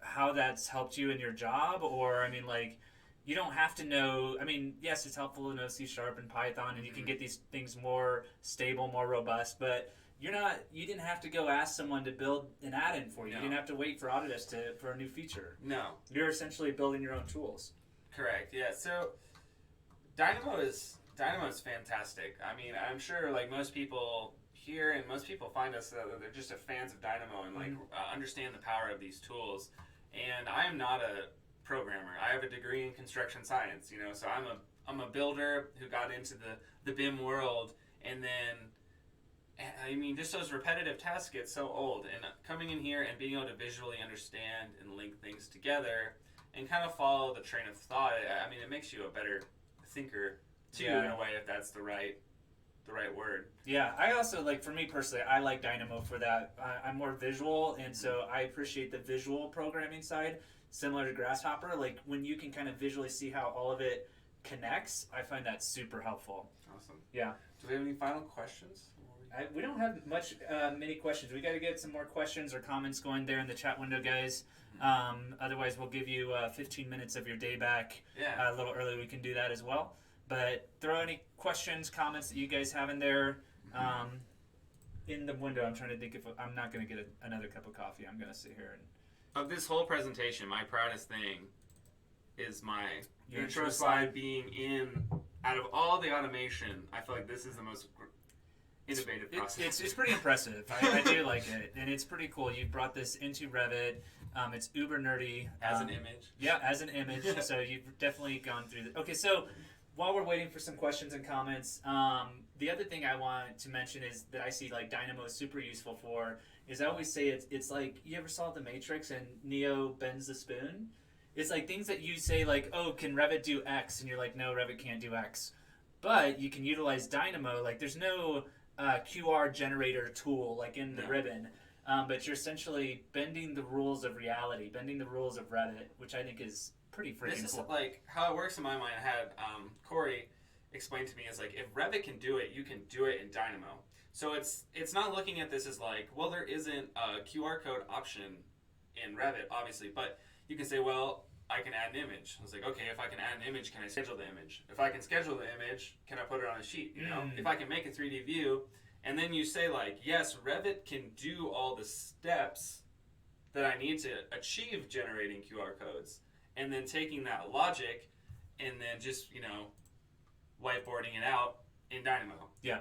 how that's helped you in your job? Or, I mean, like, you don't have to know, I mean, yes, it's helpful to know C# and Python, and you can get these things more stable, more robust, but you didn't have to go ask someone to build an add-in for you. No. You didn't have to wait for Autodesk for a new feature. No. You're essentially building your own tools. Correct, yeah. So Dynamo is fantastic. I mean, I'm sure like most people here and most people find us, they're just fans of Dynamo and like understand the power of these tools. And I am not a programmer. I have a degree in construction science, so I'm a builder who got into the BIM world, and then I mean just those repetitive tasks get so old, and coming in here and being able to visually understand and link things together and kind of follow the train of thought, I mean it makes you a better thinker too in a way, if that's the right word. Yeah, I also, like, for me personally, I like Dynamo for that. I'm more visual, and so I appreciate the visual programming side. Similar to Grasshopper, like when you can kind of visually see how all of it connects, I find that super helpful. Awesome. Yeah. Do we have any final questions? We don't have many questions. We got to get some more questions or comments going there in the chat window, guys. Otherwise, we'll give you 15 minutes of your day back. Yeah. A little early, we can do that as well. But throw any questions, comments that you guys have in there. In the window, I'm trying to think if I'm not going to get another cup of coffee. I'm going to sit here and. Of this whole presentation, my proudest thing is my Your intro slide being out of all the automation, I feel like this is the most innovative process. It's pretty impressive. I do like it, and it's pretty cool. You brought this into Revit. It's uber nerdy. As an image. Yeah, as an image. So you've definitely gone through the. Okay, so while we're waiting for some questions and comments, the other thing I want to mention is that I see like Dynamo is super useful for is I always say it's like, you ever saw The Matrix and Neo bends the spoon? It's like things that you say like, oh, can Revit do X? And you're like, no, Revit can't do X. But you can utilize Dynamo. Like there's no QR generator tool like in the ribbon. But you're essentially bending the rules of reality, bending the rules of Revit, which I think is pretty freaking cool. This is like how it works in my mind. I had Corey explain to me is like, if Revit can do it, you can do it in Dynamo. So it's not looking at this as like, well, there isn't a QR code option in Revit, obviously. But you can say, well, I can add an image. I was like, okay, if I can add an image, can I schedule the image? If I can schedule the image, can I put it on a sheet? You know, if I can make a 3D view, and then you say like, yes, Revit can do all the steps that I need to achieve generating QR codes, and then taking that logic and then just, you know, whiteboarding it out in Dynamo. Yeah.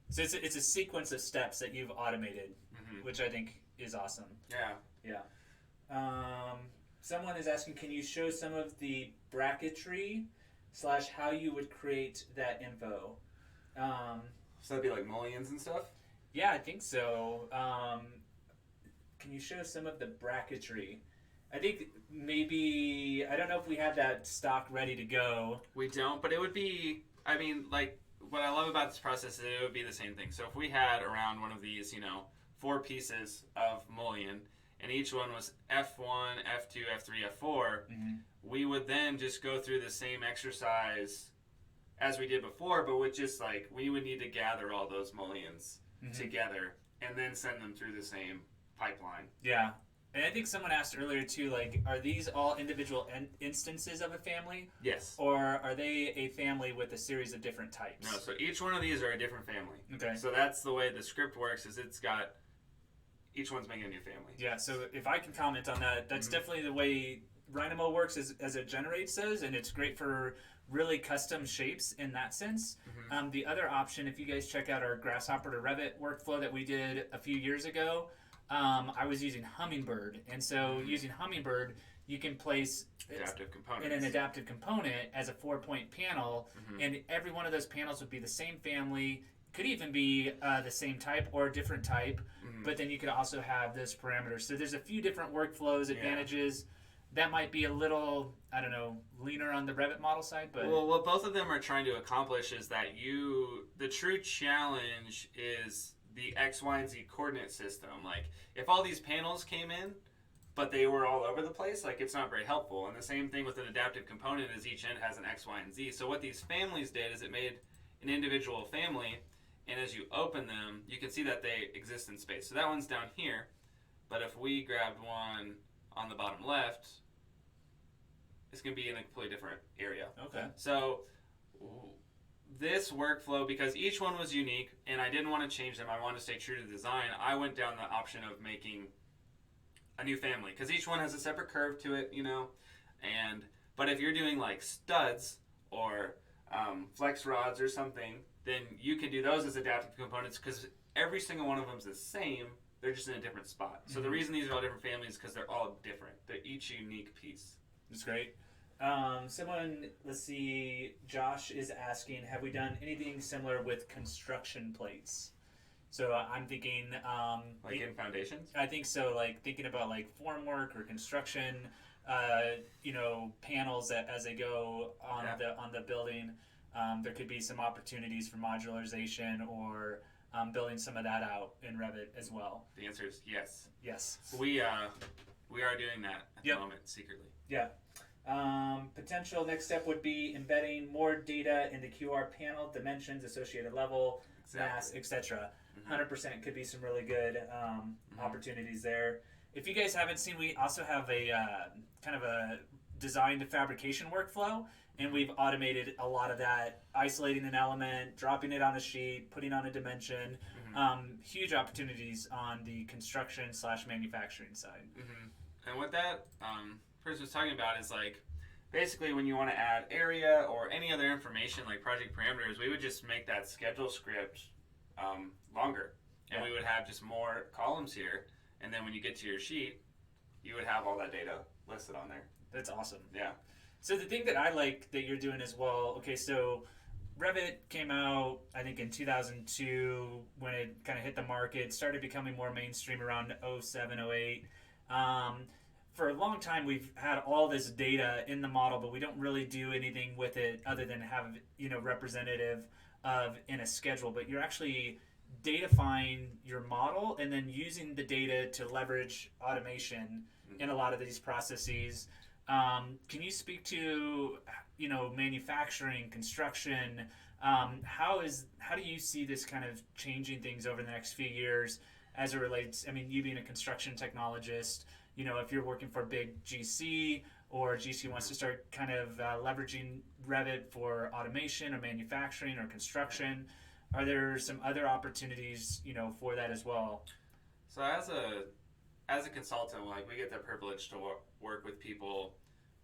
So it's a sequence of steps that you've automated, which I think is awesome. Yeah. Yeah. Someone is asking, can you show some of the bracketry / how you would create that info? So that'd be like mullions and stuff? Yeah, I think so. Can you show some of the bracketry? I think maybe, I don't know if we have that stock ready to go. We don't, but it would be, I mean, like, what I love about this process is it would be the same thing. So if we had around one of these, you know, 4 pieces of mullion, and each one was F1, F2, F3, F4, we would then just go through the same exercise as we did before, but with just like, we would need to gather all those mullions together and then send them through the same pipeline. Yeah. And I think someone asked earlier too, like, are these all individual instances of a family? Yes. Or are they a family with a series of different types? No, so each one of these are a different family. Okay. So that's the way the script works, is it's got, each one's making a new family. Yeah, so if I can comment on that, that's definitely the way Rhino works as it generates those, and it's great for really custom shapes in that sense. The other option, if you guys check out our Grasshopper to Revit workflow that we did a few years ago, I was using Hummingbird, and so using Hummingbird, you can place adaptive components in an adaptive component as a 4-point panel, and every one of those panels would be the same family, could even be the same type or a different type, but then you could also have those parameters. So there's a few different workflows, advantages. That might be a little, I don't know, leaner on the Revit model side, but... Well, what both of them are trying to accomplish is that the true challenge is the X, Y, and Z coordinate system. Like, if all these panels came in, but they were all over the place, like, it's not very helpful. And the same thing with an adaptive component is each end has an X, Y, and Z. So what these families did is it made an individual family, and as you open them, you can see that they exist in space. So that one's down here, but if we grabbed one on the bottom left, it's going to be in a completely different area. Okay. So this workflow, because each one was unique and I didn't want to change them, I wanted to stay true to design, I went down the option of making a new family, because each one has a separate curve to it, you know. But if you're doing like studs or flex rods or something, then you can do those as adaptive components, because every single one of them is the same, they're just in a different spot. So the reason these are all different families is because they're all different. They're each unique piece. That's great. Someone, let's see, Josh is asking, have we done anything similar with construction plates? So I'm thinking... like in foundations? I think so, like thinking about like formwork or construction, you know, panels that as they go on the building, there could be some opportunities for modularization or building some of that out in Revit as well. The answer is yes. Yes. We are doing that at the moment, secretly. Yeah. Potential next step would be embedding more data in the QR panel, dimensions, associated level, mass, etc. 100% could be some really good opportunities there. If you guys haven't seen, we also have a kind of a design to fabrication workflow, and we've automated a lot of that, isolating an element, dropping it on a sheet, putting on a dimension. Huge opportunities on the construction / manufacturing side. And what that person was talking about is like, basically when you want to add area or any other information like project parameters, we would just make that schedule script longer, and we would have just more columns here, and then when you get to your sheet, you would have all that data listed on there. That's awesome. Yeah. So the thing that I like that you're doing as well, okay, so Revit came out, I think, in 2002 when it kind of hit the market, started becoming more mainstream around 07, 08. For a long time, we've had all this data in the model, but we don't really do anything with it other than have, you know, representative of in a schedule. But you're actually datafying your model and then using the data to leverage automation in a lot of these processes. Can you speak to, you know, manufacturing, construction? How do you see this kind of changing things over the next few years as it relates? I mean, you being a construction technologist, if you're working for a big GC, or GC wants to start kind of leveraging Revit for automation or manufacturing or construction, are there some other opportunities, for that as well? So as a consultant, like we get the privilege to work with people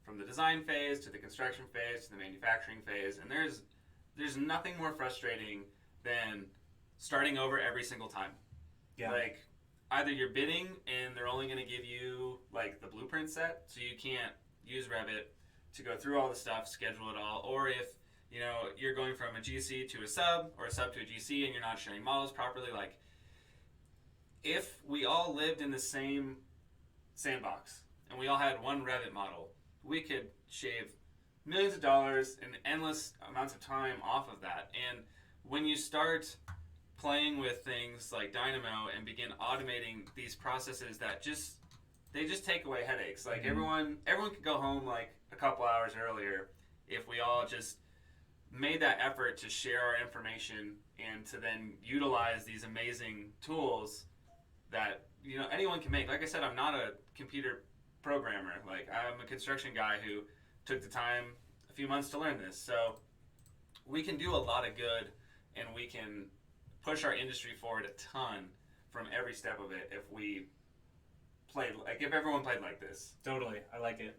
from the design phase to the construction phase to the manufacturing phase, and there's nothing more frustrating than starting over every single time. Yeah. Like either you're bidding and they're only going to give you like the blueprint set, so you can't use Revit to go through all the stuff, schedule it all, or if you're going from a GC to a sub or a sub to a GC and you're not sharing models properly, like if we all lived in the same sandbox and we all had one Revit model, we could shave millions of dollars and endless amounts of time off of that. And when you start playing with things like Dynamo and begin automating these processes that just take away headaches. Like everyone could go home like a couple hours earlier if we all just made that effort to share our information and to then utilize these amazing tools that anyone can make. Like I said, I'm not a computer programmer. Like I'm a construction guy who took the time a few months to learn this. So we can do a lot of good, and we can push our industry forward a ton from every step of it if everyone played like this. Totally, I like it.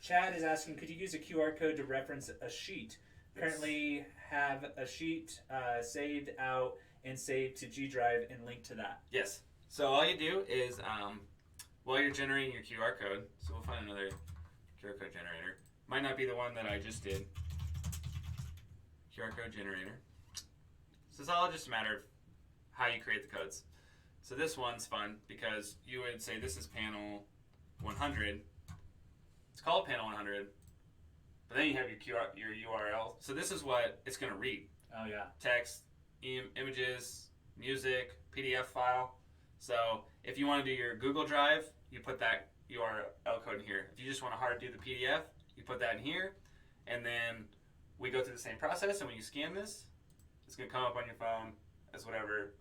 Chad is asking, could you use a QR code to reference a sheet? Yes. Currently have a sheet saved out and saved to G Drive and link to that. Yes. So all you do is while you're generating your QR code, so we'll find another QR code generator. Might not be the one that I just did. QR code generator. So it's all just a matter of how you create the codes. So this one's fun because you would say this is panel 100. It's called panel 100, but then you have your URL. So this is what it's going to read. Oh yeah. Text, images, music, PDF file. So if you want to do your Google Drive, you put that URL code in here. If you just want to hard do the PDF, you put that in here, and then we go through the same process. And when you scan this, it's going to come up on your phone as whatever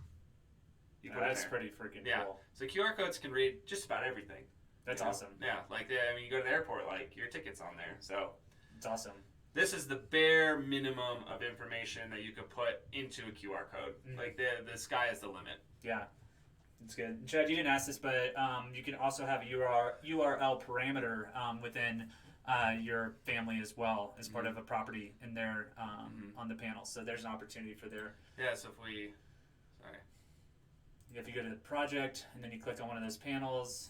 you put in there. That's pretty freaking cool. So QR codes can read just about everything. That's awesome. Yeah, like you go to the airport, like your ticket's on there. So it's awesome. This is the bare minimum of information that you could put into a QR code. Mm-hmm. Like the sky is the limit. Yeah, it's good. Chad, you didn't ask this, but you can also have a URL parameter within your family as well as part of a property in there on the panel. So there's an opportunity for there. Yeah. So if you go to the project and then you click on one of those panels,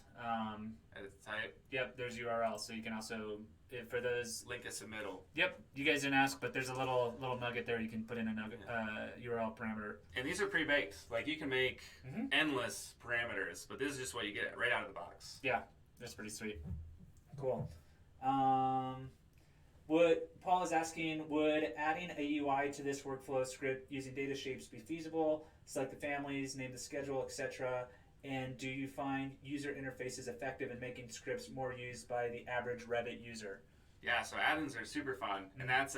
edit type. Yep, there's URL. So you can also, for those, link a submittal. Yep, you guys didn't ask, but there's a little nugget there. You can put in a nugget URL parameter. And these are pre-baked. Like you can make endless parameters, but this is just what you get right out of the box. Yeah, that's pretty sweet. Cool. Paul is asking, would adding a UI to this workflow script using data shapes be feasible? Select the families, name the schedule, etc. And do you find user interfaces effective in making scripts more used by the average Revit user? Yeah, so add-ins are super fun, and that's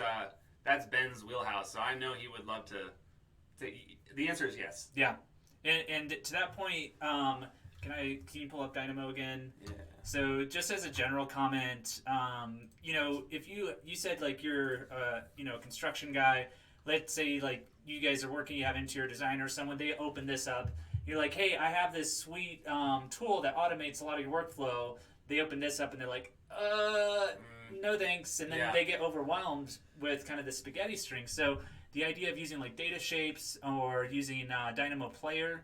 Ben's wheelhouse. So I know he would love to. The answer is yes. Yeah, and to that point, can you pull up Dynamo again? Yeah. So just as a general comment, if you said like you're a construction guy, let's say like you guys are working, you have interior designer, someone, they open this up, you're like, hey, I have this sweet tool that automates a lot of your workflow. They open this up and they're like, no thanks, and then they get overwhelmed with kind of the spaghetti string. So the idea of using like data shapes or using Dynamo Player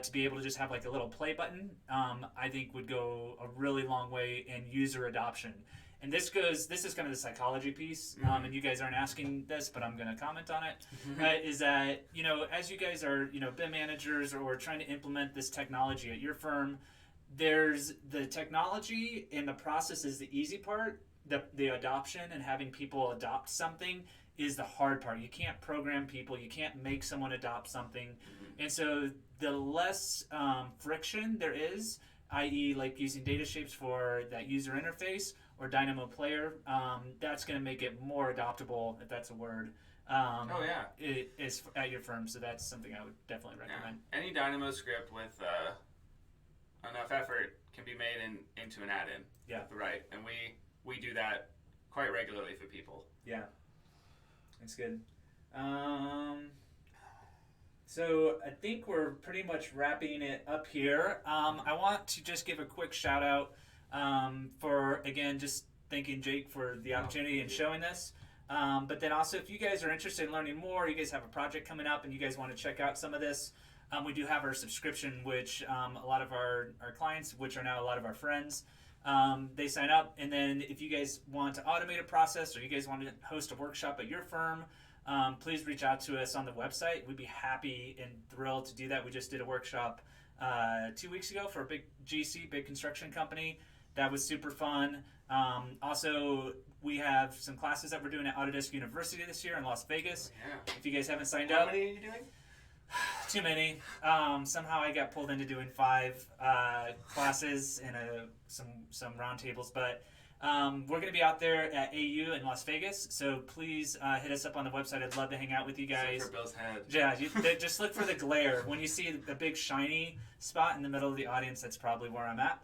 to be able to just have like a little play button, I think would go a really long way in user adoption. And this is kind of the psychology piece, and you guys aren't asking this, but I'm going to comment on it, is that, as you guys are, BIM managers or trying to implement this technology at your firm, there's the technology and the process is the easy part. The adoption and having people adopt something is the hard part. You can't program people. You can't make someone adopt something. And so the less friction there is, i.e. like using data shapes for that user interface or Dynamo Player, that's going to make it more adoptable, if that's a word. It is at your firm, so that's something I would definitely recommend. Yeah. Any Dynamo script with enough effort can be made into an add-in. Yeah. Right, and we do that quite regularly for people. Yeah, that's good. So I think we're pretty much wrapping it up here. I want to just give a quick shout out for, again, just thanking Jake for the opportunity and showing this. But then also, if you guys are interested in learning more, you guys have a project coming up and you guys want to check out some of this, we do have our subscription, which a lot of our clients, which are now a lot of our friends, they sign up. And then if you guys want to automate a process or you guys want to host a workshop at your firm, please reach out to us on the website. We'd be happy and thrilled to do that. We just did a workshop 2 weeks ago for a big GC, big construction company. That was super fun. Also, we have some classes that we're doing at Autodesk University this year in Las Vegas. Yeah. If you guys haven't signed How up. many are you doing? Too many. Somehow I got pulled into doing 5 classes and some roundtables, but we're going to be out there at AU in Las Vegas, so please hit us up on the website. I'd love to hang out with you guys. Except for Bill's head. Yeah, just look for the glare. When you see the big shiny spot in the middle of the audience, that's probably where I'm at.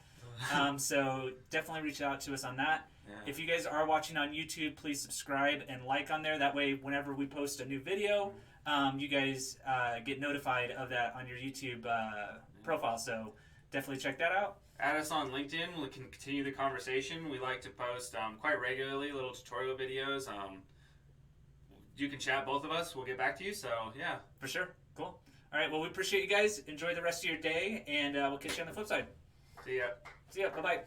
So definitely reach out to us on that. Yeah. If you guys are watching on YouTube, please subscribe and like on there. That way, whenever we post a new video, you guys get notified of that on your YouTube profile. So definitely check that out. Add us on LinkedIn. We can continue the conversation. We like to post quite regularly little tutorial videos. You can chat, both of us. We'll get back to you. So, yeah. For sure. Cool. All right. Well, we appreciate you guys. Enjoy the rest of your day, and we'll catch you on the flip side. See ya. See ya. Bye-bye.